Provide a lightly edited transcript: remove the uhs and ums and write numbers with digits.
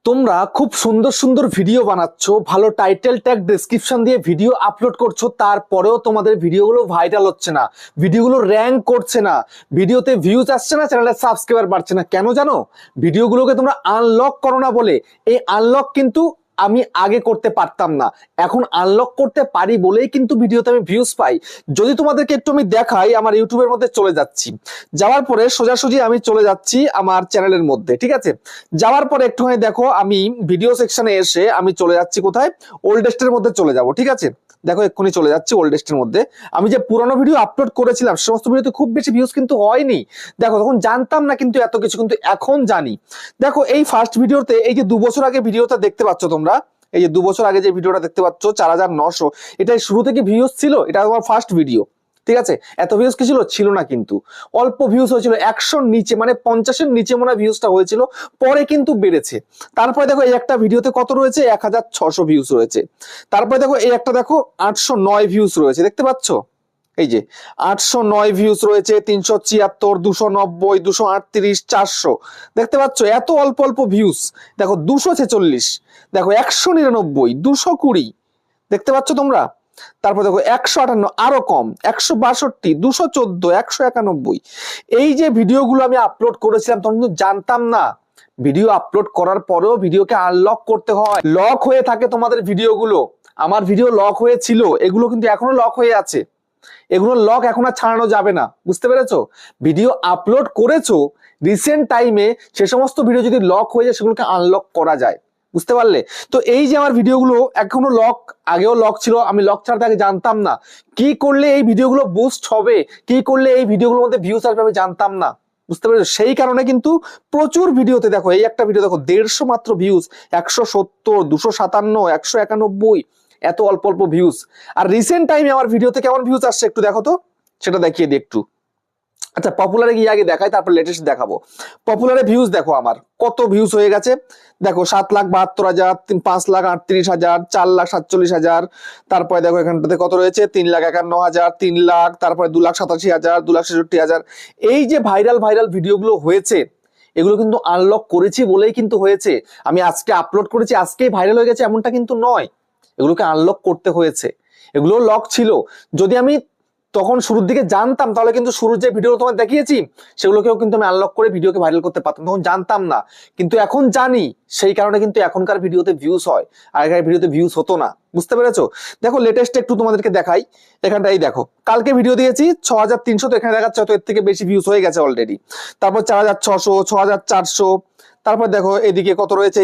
তোমরা খুব সুন্দর সুন্দর ভিডিও বানাচ্ছ, ভালো টাইটেল ট্যাগ ডেসক্রিপশন দিয়ে ভিডিও আপলোড করছো, তারপরেও তোমাদের ভিডিওগুলো ভাইরাল হচ্ছে না, ভিডিওগুলো র্যাঙ্ক করছে না, ভিডিওতে ভিউজ আসছে না, চ্যানেলে সাবস্ক্রাইবার বাড়ছে না। কেন জানো? ভিডিওগুলোকে তোমরা আনলক করো না বলে। এই আনলক কিন্তু আমি আগে করতে পারতাম না, এখন আনলক করতে পারি বলেই কিন্তু ভিডিওতে আমি ভিউজ পাই। যদি তোমাদেরকে একটু আমি দেখাই, আমার ইউটিউবের মধ্যে চলে যাচ্ছি, যাওয়ার পরে সোজাসুজি আমি চলে যাচ্ছি আমার চ্যানেলের মধ্যে, ঠিক আছে? যাওয়ার পরে একটুখানি দেখো, আমি ভিডিও সেকশনে এসে আমি চলে যাচ্ছি কোথায়, ওল্ডেস্টের মধ্যে চলে যাব, ঠিক আছে? দেখো এক্ষুনি চলে যাচ্ছি ওল্ডেস্টের মধ্যে। আমি যে পুরনো ভিডিও আপলোড করেছিলাম সে সমস্ত ভিডিওতে খুব বেশি ভিউজ কিন্তু হয়নি। দেখো তখন জানতাম না কিন্তু এত কিছু, কিন্তু এখন জানি। দেখো এই ফার্স্ট ভিডিওতে, এই যে 2 বছর আগে ভিডিওটা দেখতে পাচ্ছ তোমরা, এই যে 2 বছর আগে যে ভিডিওটা দেখতে পাচ্ছ 4900, এটাই শুরু থেকে ভিউজ ছিল, এটা আমার ফার্স্ট ভিডিও, ঠিক আছে? এত ভিউজ কি ছিল? ছিল না, কিন্তু অল্প ভিউজ হয়েছিল, 100-র নিচে, মানে 50-এর নিচে মনে হয় ভিউজটা হয়েছিল, পরে কিন্তু বেড়েছে। তারপরে দেখো এই একটা ভিডিওতে কত রয়েছে, 1600 ভিউজ রয়েছে। তারপরে দেখো এই একটা দেখো 809 ভিউজ রয়েছে, দেখতে পাচ্ছ? এই যে 809 ভিউজ রয়েছে, 376, 290, 238, 400, দেখতে পাচ্ছ? এত অল্প অল্প ভিউজ। দেখো 246, দেখো 199, 220, দেখতে পাচ্ছ তোমরা? তারপর দেখো 158, আরো কম, 162, 214, 191। এই যে ভিডিওগুলো আমি আপলোড করেছিলাম তখন কিন্তু জানতাম না, ভিডিও আপলোড করার পরেও ভিডিওকে আনলক করতে হয়, লক হয়ে থাকে তোমাদের ভিডিওগুলো। আমার ভিডিও লক হয়েছিল, এগুলো কিন্তু এখনো লক হয়ে আছে, এগুলো লক এখন আর ছাড়ানো যাবে না, বুঝতে পেরেছো? ভিডিও আপলোড করেছো রিসেন্ট টাইমে, সে সমস্ত ভিডিও যদি লক হয়ে যায় সেগুলোকে আনলক করা যায়, বুঝতে পারলে? তো এই যে আমার ভিডিওগুলো এখনো লক, আগেও লক ছিল, আমি লক ছাড়তে আগে জানতাম না। কি করলে এই ভিডিওগুলো বুস্ট হবে, কি করলে এই ভিডিওগুলোর মধ্যে ভিউজ আসবে আমি জানতাম না, বুঝতে পেরেছো? সেই কারণে কিন্তু প্রচুর ভিডিওতে দেখো, এই একটা ভিডিও দেখো 150 মাত্র ভিউজ, 170, 257, 191, এত অল্প অল্প ভিউজ। আর রিসেন্ট টাইমে আমার ভিডিওতে কেমন ভিউজ আসছে একটু দেখো তো, সেটা দেখিয়ে দিই একটু। আচ্ছা পপুলারে গিয়ে আগে দেখাই, তারপর লেটেস্ট দেখাবো। পপুলারে ভিউজ দেখো আমার কত ভিউজ হয়ে গেছে, দেখো 7,72,000, 5,38,000, 4,47,000। তারপরে দেখো এখানটাতে কত রয়েছে, 3,51,000, 3,00,000, তারপরে 2,87,000, 2,66,000। এই যে ভাইরাল ভাইরাল ভিডিওগুলো হয়েছে, এগুলো কিন্তু আনলক করেছি বলেই কিন্তু হয়েছে। আমি আজকে আপলোড করেছি আজকেই ভাইরাল হয়ে গেছে এমনটা কিন্তু নয়, এগুলোকে আনলক করতে হয়েছে, এগুলো লক ছিল। যদি আমি তখন শুরুর দিকে জানতাম তাহলে কিন্তু শুরুর যে ভিডিও তোমার দেখিয়েছি সেগুলোকেও কিন্তু আমি আনলক করে ভিডিওকে ভাইরাল করতে পারতাম, তখন জানতাম না, কিন্তু এখন জানি। সেই কারণে কিন্তু এখনকার ভিডিওতে ভিউজ হয়, আগেকার ভিডিওতে ভিউজ হতো না, বুঝতে পেরেছো? দেখো লেটেস্ট একটু তোমাদেরকে দেখাই, এখানটাই দেখো কালকে ভিডিও দিয়েছি 6,300, তো এখানে দেখাচ্ছে হয়তো এর থেকে বেশি ভিউজ হয়ে গেছে অলরেডি। তারপর 4,600, 6,400, তারপর দেখো এদিকে কত রয়েছে,